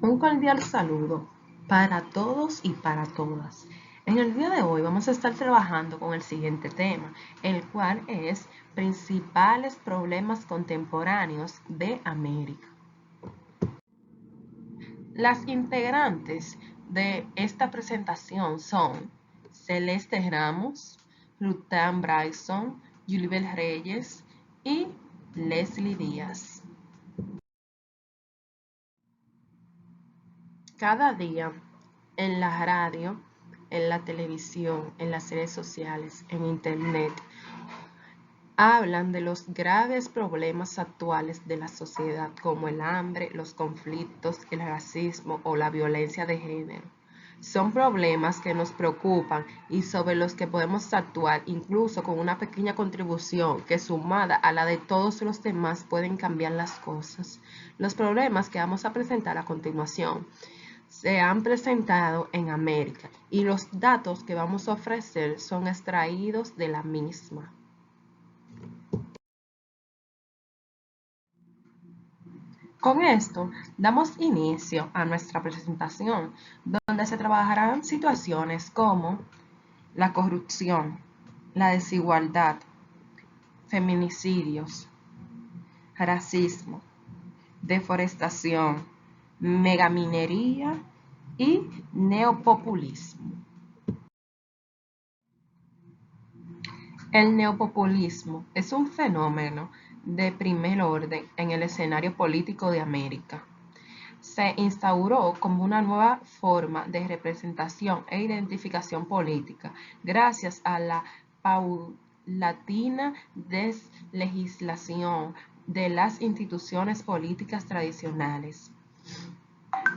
Un cordial saludo para todos y para todas. En el día de hoy vamos a estar trabajando con el siguiente tema, el cual es principales problemas contemporáneos de América. Las integrantes de esta presentación son Celeste Ramos, Rutan Bryson, Yulibel Reyes y Leslie Díaz. Cada día en la radio, en la televisión, en las redes sociales, en internet, hablan de los graves problemas actuales de la sociedad como el hambre, los conflictos, el racismo o la violencia de género. Son problemas que nos preocupan y sobre los que podemos actuar incluso con una pequeña contribución que sumada a la de todos los demás pueden cambiar las cosas. Los problemas que vamos a presentar a continuación se han presentado en América y los datos que vamos a ofrecer son extraídos de la misma. Con esto, damos inicio a nuestra presentación, donde se trabajarán situaciones como la corrupción, la desigualdad, feminicidios, racismo, deforestación, megaminería y neopopulismo. El neopopulismo es un fenómeno de primer orden en el escenario político de América. Se instauró como una nueva forma de representación e identificación política gracias a la paulatina deslegislación de las instituciones políticas tradicionales.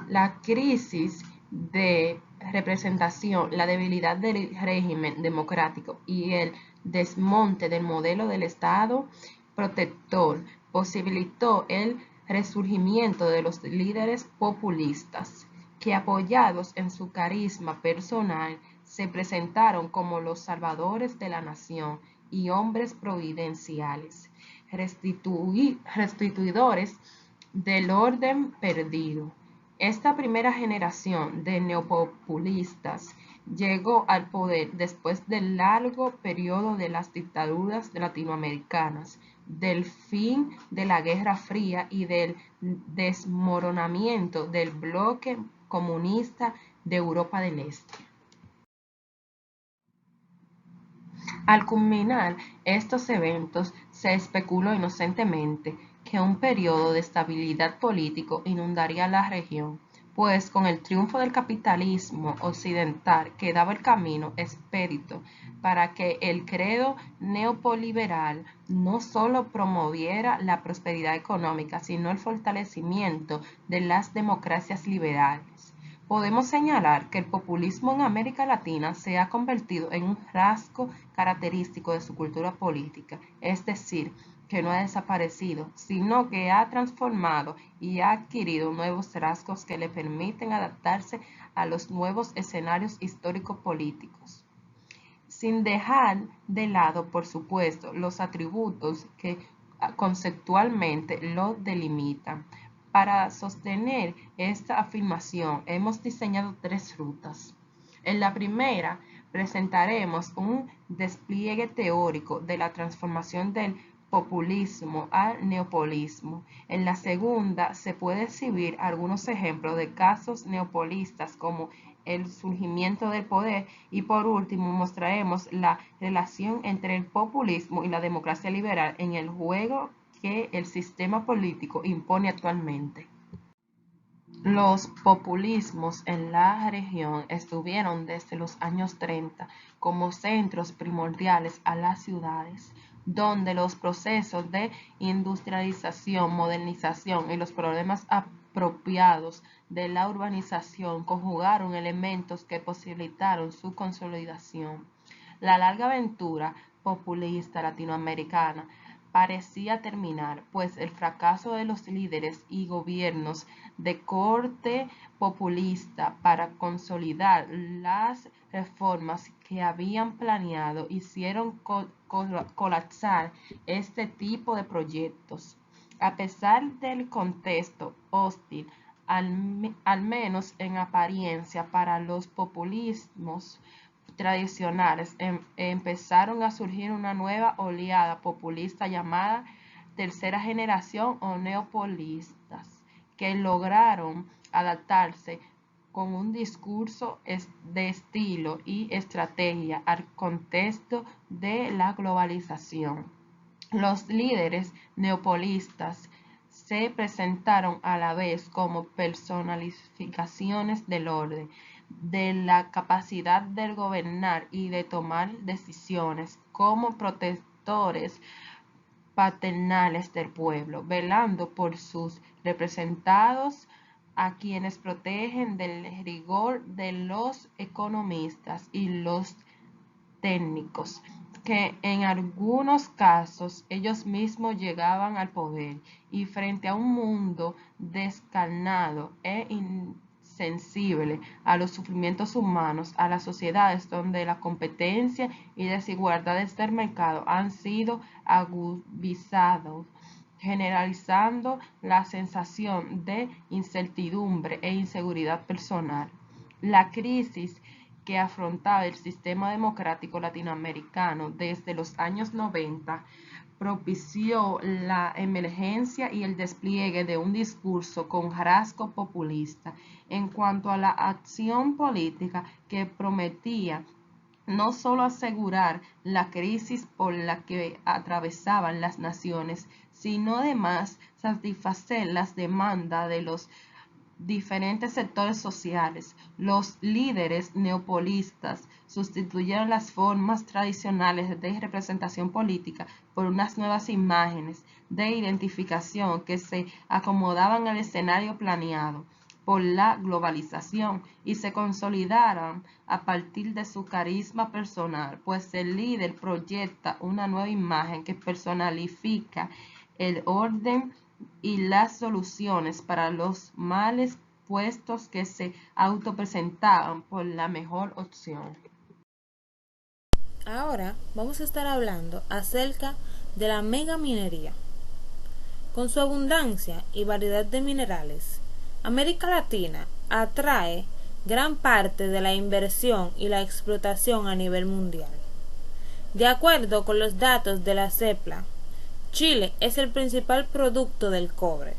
La crisis de representación, la debilidad del régimen democrático y el desmonte del modelo del Estado protector posibilitó el resurgimiento de los líderes populistas, que apoyados en su carisma personal se presentaron como los salvadores de la nación y hombres providenciales, restituidores del orden perdido. Esta primera generación de neopopulistas llegó al poder después del largo periodo de las dictaduras latinoamericanas, del fin de la Guerra Fría y del desmoronamiento del bloque comunista de Europa del Este. Al culminar estos eventos, se especuló inocentemente que un periodo de estabilidad político inundaría la región, pues con el triunfo del capitalismo occidental quedaba el camino expedito para que el credo neopoliberal no solo promoviera la prosperidad económica, sino el fortalecimiento de las democracias liberales. Podemos señalar que el populismo en América Latina se ha convertido en un rasgo característico de su cultura política, es decir, que no ha desaparecido, sino que ha transformado y ha adquirido nuevos rasgos que le permiten adaptarse a los nuevos escenarios históricos políticos, sin dejar de lado, por supuesto, los atributos que conceptualmente lo delimitan. Para sostener esta afirmación hemos diseñado tres rutas. En la primera presentaremos un despliegue teórico de la transformación del populismo al neopopulismo. En la segunda se puede exhibir algunos ejemplos de casos neopopulistas como el surgimiento del poder y por último mostraremos la relación entre el populismo y la democracia liberal en el juego que el sistema político impone actualmente. Los populismos en la región estuvieron desde los años 30 como centros primordiales a las ciudades, donde los procesos de industrialización, modernización y los problemas apropiados de la urbanización conjugaron elementos que posibilitaron su consolidación. La larga aventura populista latinoamericana parecía terminar, pues el fracaso de los líderes y gobiernos de corte populista para consolidar las reformas que habían planeado hicieron colapsar este tipo de proyectos. A pesar del contexto hostil al menos en apariencia, para los populismos tradicionales. Empezaron a surgir una nueva oleada populista llamada tercera generación o neopopulistas, que lograron adaptarse con un discurso de estilo y estrategia al contexto de la globalización. Los líderes neopopulistas se presentaron a la vez como personificaciones del orden, de la capacidad de gobernar y de tomar decisiones, como protectores paternales del pueblo, velando por sus representados, a quienes protegen del rigor de los economistas y los técnicos, que en algunos casos ellos mismos llegaban al poder, y frente a un mundo descarnado e insensible a los sufrimientos humanos, a las sociedades donde la competencia y desigualdades del mercado han sido agudizados, generalizando la sensación de incertidumbre e inseguridad personal. La crisis que afrontaba el sistema democrático latinoamericano desde los años 90 propició la emergencia y el despliegue de un discurso con rasgo populista en cuanto a la acción política, que prometía no solo asegurar la crisis por la que atravesaban las naciones, sino además satisfacer las demandas de los diferentes sectores sociales. Los líderes neopopulistas sustituyeron las formas tradicionales de representación política por unas nuevas imágenes de identificación que se acomodaban al escenario planeado por la globalización y se consolidaron a partir de su carisma personal, pues el líder proyecta una nueva imagen que personifica el orden y las soluciones para los males, puestos que se autopresentaban por la mejor opción. Ahora vamos a estar hablando acerca de la megaminería. Con su abundancia y variedad de minerales, América Latina atrae gran parte de la inversión y la explotación a nivel mundial. De acuerdo con los datos de la CEPLA, Chile es el principal producto del cobre,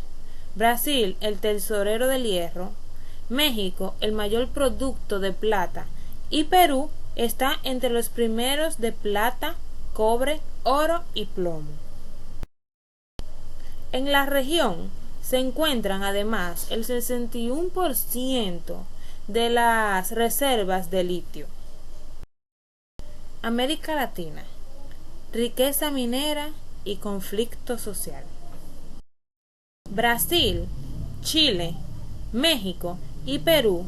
Brasil el tesorero del hierro, México el mayor producto de plata y Perú está entre los primeros de plata, cobre, oro y plomo. En la región se encuentran además el 61% de las reservas de litio. América Latina, riqueza minera y conflicto social. Brasil, Chile, México y Perú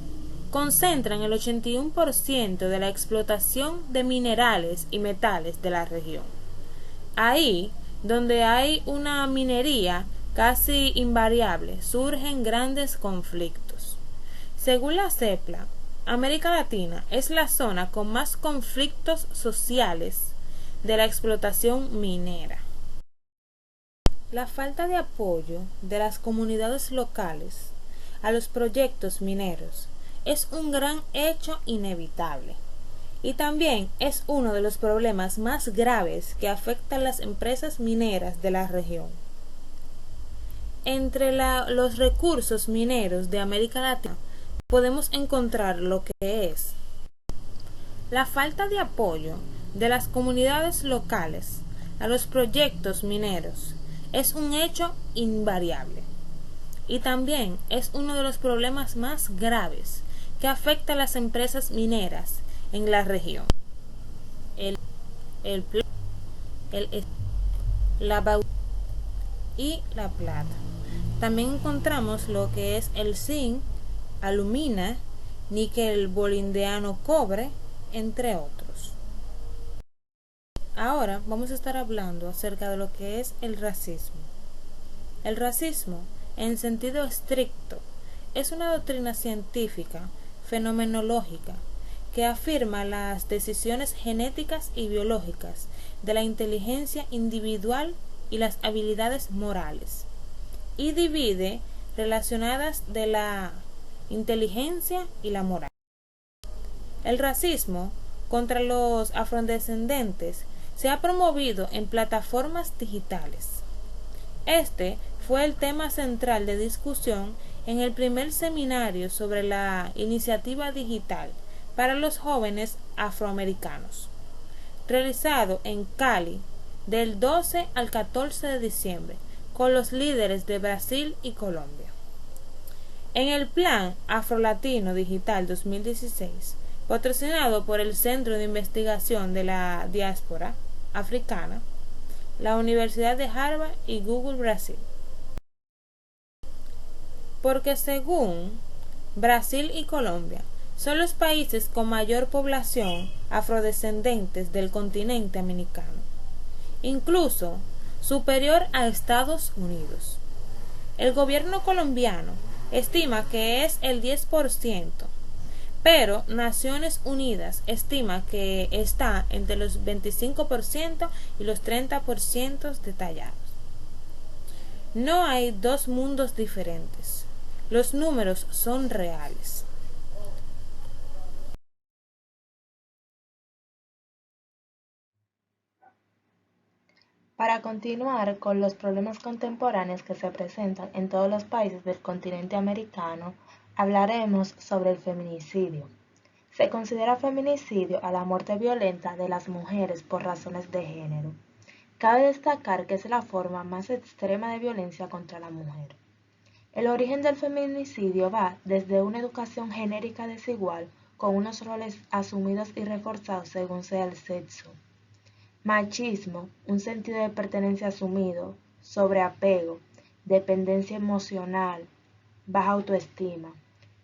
concentran el 81% de la explotación de minerales y metales de la región. Ahí, donde hay una minería casi invariable, surgen grandes conflictos. Según la CEPLA, América Latina es la zona con más conflictos sociales de la explotación minera. La falta de apoyo de las comunidades locales a los proyectos mineros es un gran hecho inevitable y también es uno de los problemas más graves que afectan a las empresas mineras de la región. Entre los recursos mineros de América Latina podemos encontrar lo que es la falta de apoyo de las comunidades locales a los proyectos mineros. Es un hecho invariable y también es uno de los problemas más graves que afecta a las empresas mineras en la región. La bauxita y la plata. También encontramos lo que es el zinc, alumina, níquel bolindeano, cobre, entre otros. Ahora vamos a estar hablando acerca de lo que es el racismo. El racismo, en sentido estricto, es una doctrina científica, fenomenológica, que afirma las decisiones genéticas y biológicas de la inteligencia individual y las habilidades morales, y divide relacionadas de la inteligencia y la moral. El racismo contra los afrodescendientes se ha promovido en plataformas digitales. Este fue el tema central de discusión en el primer seminario sobre la iniciativa digital para los jóvenes afroamericanos, realizado en Cali del 12 al 14 de diciembre con los líderes de Brasil y Colombia. En el Plan Afrolatino Digital 2016, patrocinado por el Centro de Investigación de la Diáspora Africana, la Universidad de Harvard y Google Brasil. Porque según Brasil y Colombia son los países con mayor población afrodescendentes del continente americano, incluso superior a Estados Unidos. El gobierno colombiano estima que es el 10%, pero Naciones Unidas estima que está entre los 25% y los 30% detallados. No hay dos mundos diferentes. Los números son reales. Para continuar con los problemas contemporáneos que se presentan en todos los países del continente americano, hablaremos sobre el feminicidio. Se considera feminicidio a la muerte violenta de las mujeres por razones de género. Cabe destacar que es la forma más extrema de violencia contra la mujer. El origen del feminicidio va desde una educación genérica desigual con unos roles asumidos y reforzados según sea el sexo. Machismo, un sentido de pertenencia asumido, sobreapego, dependencia emocional, baja autoestima,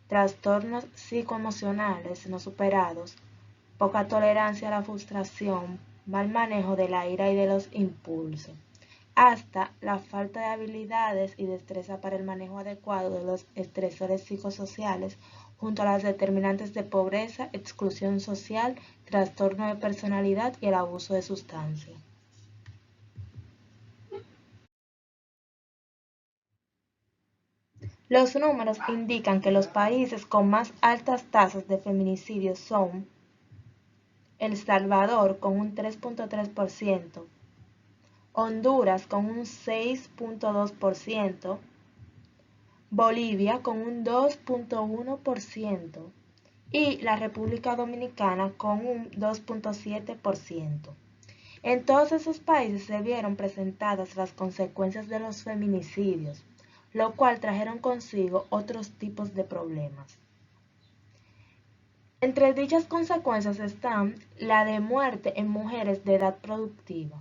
trastornos psicoemocionales no superados, poca tolerancia a la frustración, mal manejo de la ira y de los impulsos, hasta la falta de habilidades y destreza para el manejo adecuado de los estresores psicosociales, junto a las determinantes de pobreza, exclusión social, trastorno de personalidad y el abuso de sustancias. Los números indican que los países con más altas tasas de feminicidio son El Salvador con un 3.3%, Honduras con un 6.2%, Bolivia con un 2.1% y la República Dominicana con un 2.7%. En todos esos países se vieron presentadas las consecuencias de los feminicidios, lo cual trajeron consigo otros tipos de problemas. Entre dichas consecuencias están la de muerte en mujeres de edad productiva,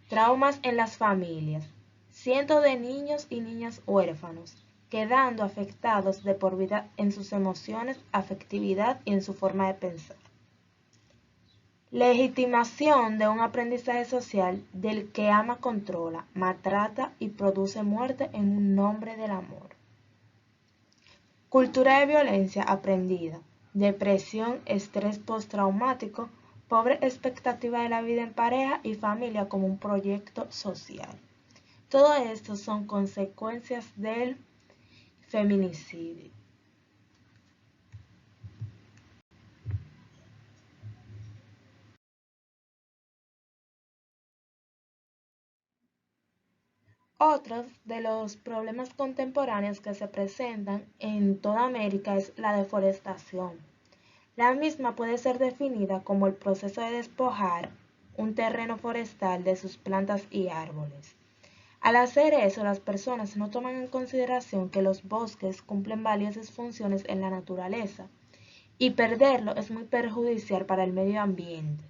traumas en las familias, cientos de niños y niñas huérfanos, quedando afectados de por vida en sus emociones, afectividad y en su forma de pensar. Legitimación de un aprendizaje social del que ama, controla, maltrata y produce muerte en un nombre del amor. Cultura de violencia aprendida, depresión, estrés postraumático, pobre expectativa de la vida en pareja y familia como un proyecto social. Todo esto son consecuencias del feminicidio. Otros de los problemas contemporáneos que se presentan en toda América es la deforestación. La misma puede ser definida como el proceso de despojar un terreno forestal de sus plantas y árboles. Al hacer eso, las personas no toman en consideración que los bosques cumplen valiosas funciones en la naturaleza y perderlo es muy perjudicial para el medio ambiente.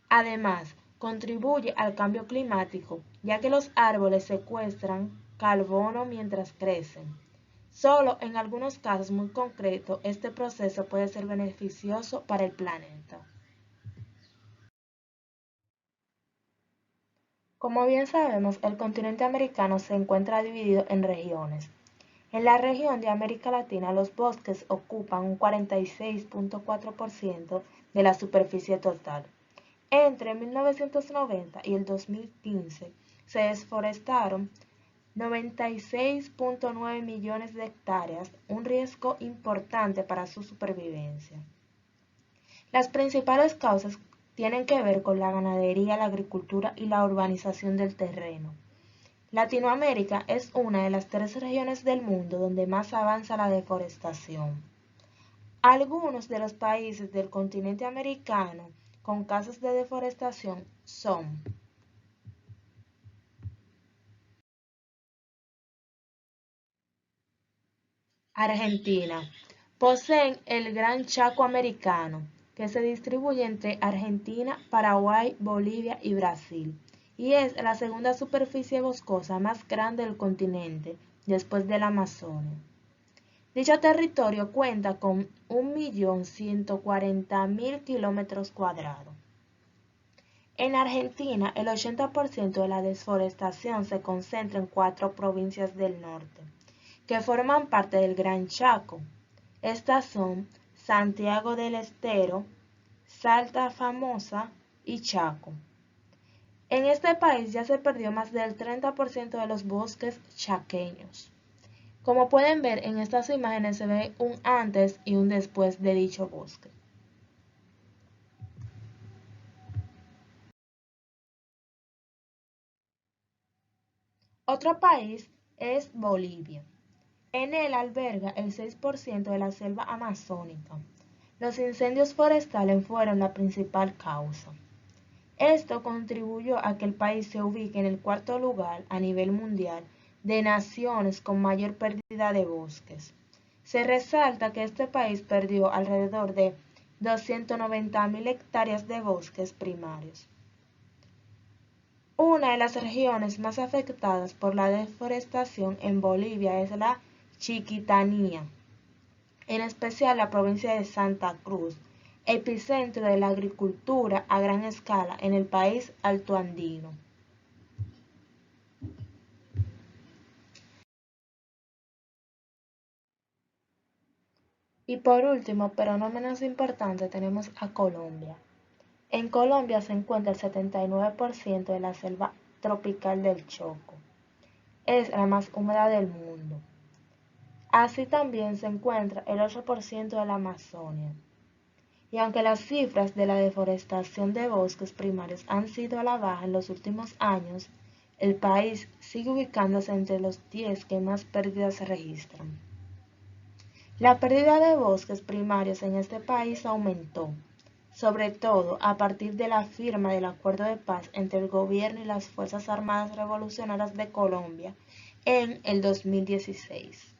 Además, contribuye al cambio climático, ya que los árboles secuestran carbono mientras crecen. Solo en algunos casos muy concretos este proceso puede ser beneficioso para el planeta. Como bien sabemos, el continente americano se encuentra dividido en regiones. En la región de América Latina, los bosques ocupan un 46.4% de la superficie total. Entre 1990 y el 2015 se desforestaron 96.9 millones de hectáreas, un riesgo importante para su supervivencia. Las principales causas tienen que ver con la ganadería, la agricultura y la urbanización del terreno. Latinoamérica es una de las 3 regiones del mundo donde más avanza la deforestación. Algunos de los países del continente americano con casos de deforestación son Argentina. Poseen el Gran Chaco americano, que se distribuye entre Argentina, Paraguay, Bolivia y Brasil, y es la segunda superficie boscosa más grande del continente, después del Amazonia. Dicho territorio cuenta con 1.140.000 kilómetros cuadrados. En Argentina, el 80% de la deforestación se concentra en 4 provincias del norte, que forman parte del Gran Chaco. Estas son Santiago del Estero, Salta Famosa y Chaco. En este país ya se perdió más del 30% de los bosques chaqueños. Como pueden ver en estas imágenes se ve un antes y un después de dicho bosque. Otro país es Bolivia. En él alberga el 6% de la selva amazónica. Los incendios forestales fueron la principal causa. Esto contribuyó a que el país se ubique en el 4º lugar a nivel mundial de naciones con mayor pérdida de bosques. Se resalta que este país perdió alrededor de 290.000 hectáreas de bosques primarios. Una de las regiones más afectadas por la deforestación en Bolivia es la Chiquitanía, en especial la provincia de Santa Cruz, epicentro de la agricultura a gran escala en el país altoandino. Y por último, pero no menos importante, tenemos a Colombia. En Colombia se encuentra el 79% de la selva tropical del Choco. Es la más húmeda del mundo. Así también se encuentra el 8% de la Amazonia. Y aunque las cifras de la deforestación de bosques primarios han sido a la baja en los últimos años, el país sigue ubicándose entre los 10 que más pérdidas se registran. La pérdida de bosques primarios en este país aumentó, sobre todo a partir de la firma del Acuerdo de Paz entre el gobierno y las Fuerzas Armadas Revolucionarias de Colombia en el 2016.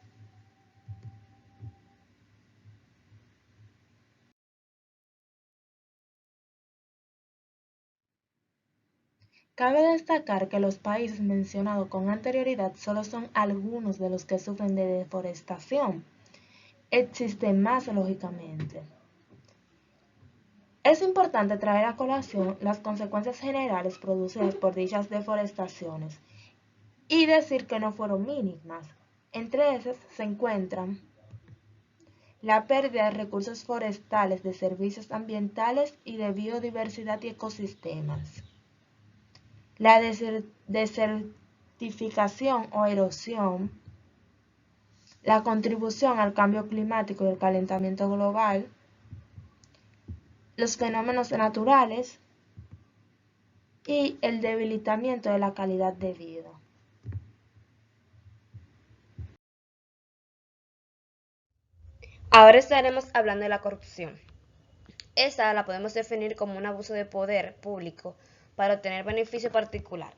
Cabe destacar que los países mencionados con anterioridad solo son algunos de los que sufren de deforestación. Existen más, lógicamente. Es importante traer a colación las consecuencias generales producidas por dichas deforestaciones y decir que no fueron mínimas. Entre esas se encuentran la pérdida de recursos forestales, de servicios ambientales y de biodiversidad y ecosistemas, la desertificación o erosión, la contribución al cambio climático y el calentamiento global, los fenómenos naturales y el debilitamiento de la calidad de vida. Ahora estaremos hablando de la corrupción. Esta la podemos definir como un abuso de poder público para obtener beneficio particular,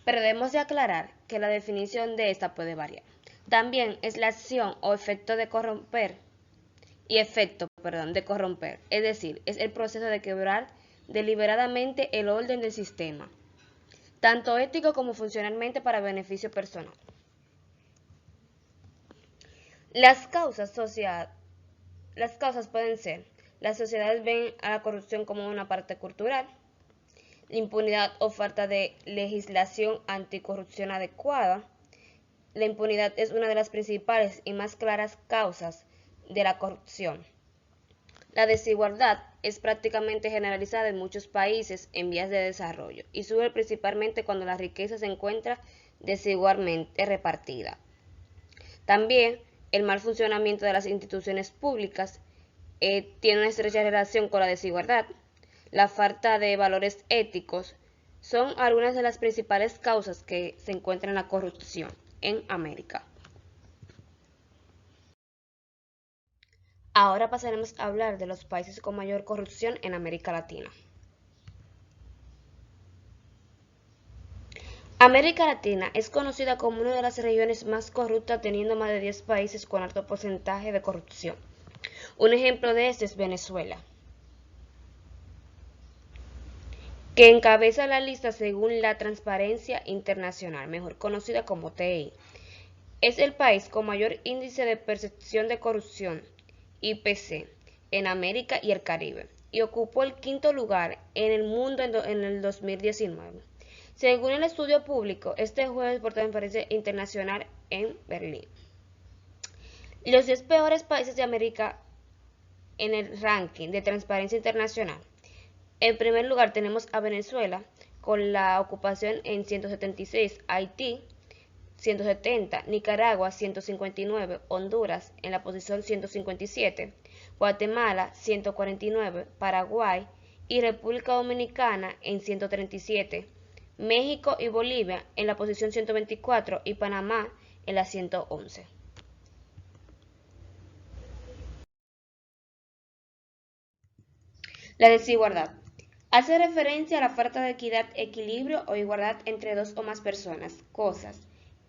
pero debemos de aclarar que la definición de esta puede variar. También es la acción o efecto de corromper es decir, es el proceso de quebrar deliberadamente el orden del sistema, tanto ético como funcionalmente para beneficio personal. Las causas pueden ser: las sociedades ven a la corrupción como una parte cultural, la impunidad o falta de legislación anticorrupción adecuada. La impunidad es una de las principales y más claras causas de la corrupción. La desigualdad es prácticamente generalizada en muchos países en vías de desarrollo y sube principalmente cuando la riqueza se encuentra desigualmente repartida. También el mal funcionamiento de las instituciones públicas tiene una estrecha relación con la desigualdad. La falta de valores éticos son algunas de las principales causas que se encuentran en la corrupción en América. Ahora pasaremos a hablar de los países con mayor corrupción en América Latina. América Latina es conocida como una de las regiones más corruptas, teniendo más de 10 países con alto porcentaje de corrupción. Un ejemplo de esto es Venezuela, que encabeza la lista según la Transparencia Internacional, mejor conocida como TI. Es el país con mayor índice de percepción de corrupción, IPC, en América y el Caribe, y ocupó el quinto lugar en el mundo en el 2019. Según el estudio público este jueves por Transparencia Internacional en Berlín. Los 10 peores países de América en el ranking de Transparencia Internacional. En primer lugar tenemos a Venezuela con la ocupación en 176, Haití 170, Nicaragua 159, Honduras en la posición 157, Guatemala 149, Paraguay y República Dominicana en 137, México y Bolivia en la posición 124 y Panamá en la 111. La desigualdad hace referencia a la falta de equidad, equilibrio o igualdad entre dos o más personas, cosas,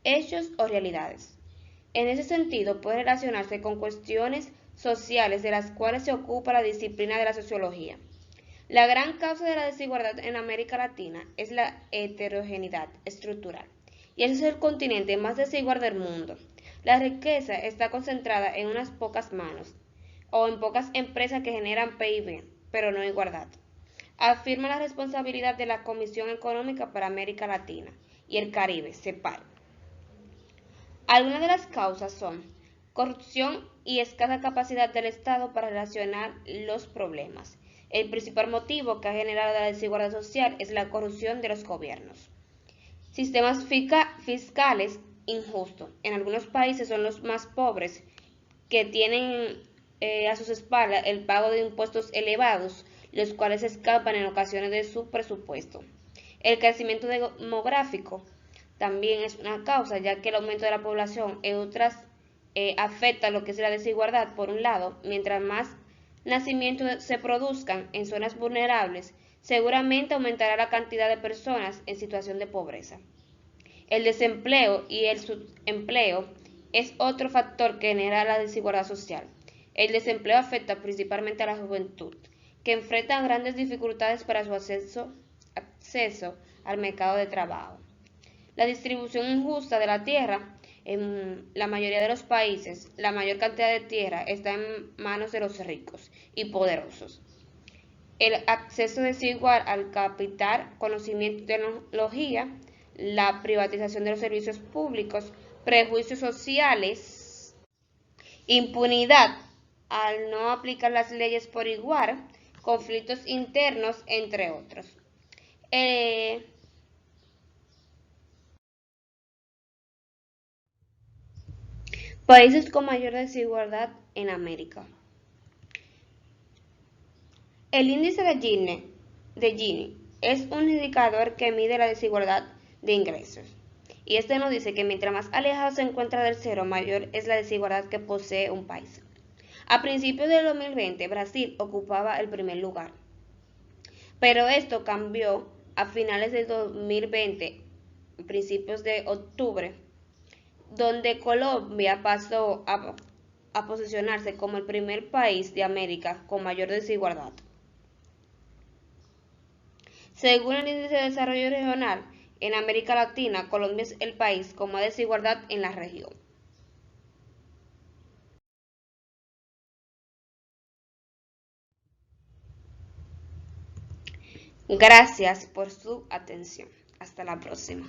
hechos o realidades. En ese sentido, puede relacionarse con cuestiones sociales de las cuales se ocupa la disciplina de la sociología. La gran causa de la desigualdad en América Latina es la heterogeneidad estructural, y ese es el continente más desigual del mundo. La riqueza está concentrada en unas pocas manos o en pocas empresas que generan PIB, pero no igualdad. Afirma la responsabilidad de la Comisión Económica para América Latina y el Caribe, CEPAL. Algunas de las causas son corrupción y escasa capacidad del Estado para relacionar los problemas. El principal motivo que ha generado la desigualdad social es la corrupción de los gobiernos. Sistemas fiscales injustos. En algunos países son los más pobres que tienen a sus espaldas el pago de impuestos elevados, los cuales escapan en ocasiones de su presupuesto. El crecimiento demográfico también es una causa, ya que el aumento de la población en otras afecta lo que es la desigualdad por un lado, mientras más nacimientos se produzcan en zonas vulnerables, seguramente aumentará la cantidad de personas en situación de pobreza. El desempleo y el subempleo es otro factor que genera la desigualdad social. El desempleo afecta principalmente a la juventud, que enfrenta grandes dificultades para su acceso al mercado de trabajo. La distribución injusta de la tierra. En la mayoría de los países, la mayor cantidad de tierra está en manos de los ricos y poderosos. El acceso desigual al capital, conocimiento y tecnología, la privatización de los servicios públicos, prejuicios sociales, impunidad al no aplicar las leyes por igual, conflictos internos, entre otros. Países con mayor desigualdad en América. El índice de Gini es un indicador que mide la desigualdad de ingresos. Y este nos dice que mientras más alejado se encuentra del cero, mayor es la desigualdad que posee un país. A principios del 2020, Brasil ocupaba el primer lugar. Pero esto cambió a finales del 2020, principios de octubre, donde Colombia pasó a posicionarse como el primer país de América con mayor desigualdad. Según el Índice de Desarrollo Regional, en América Latina, Colombia es el país con más desigualdad en la región. Gracias por su atención. Hasta la próxima.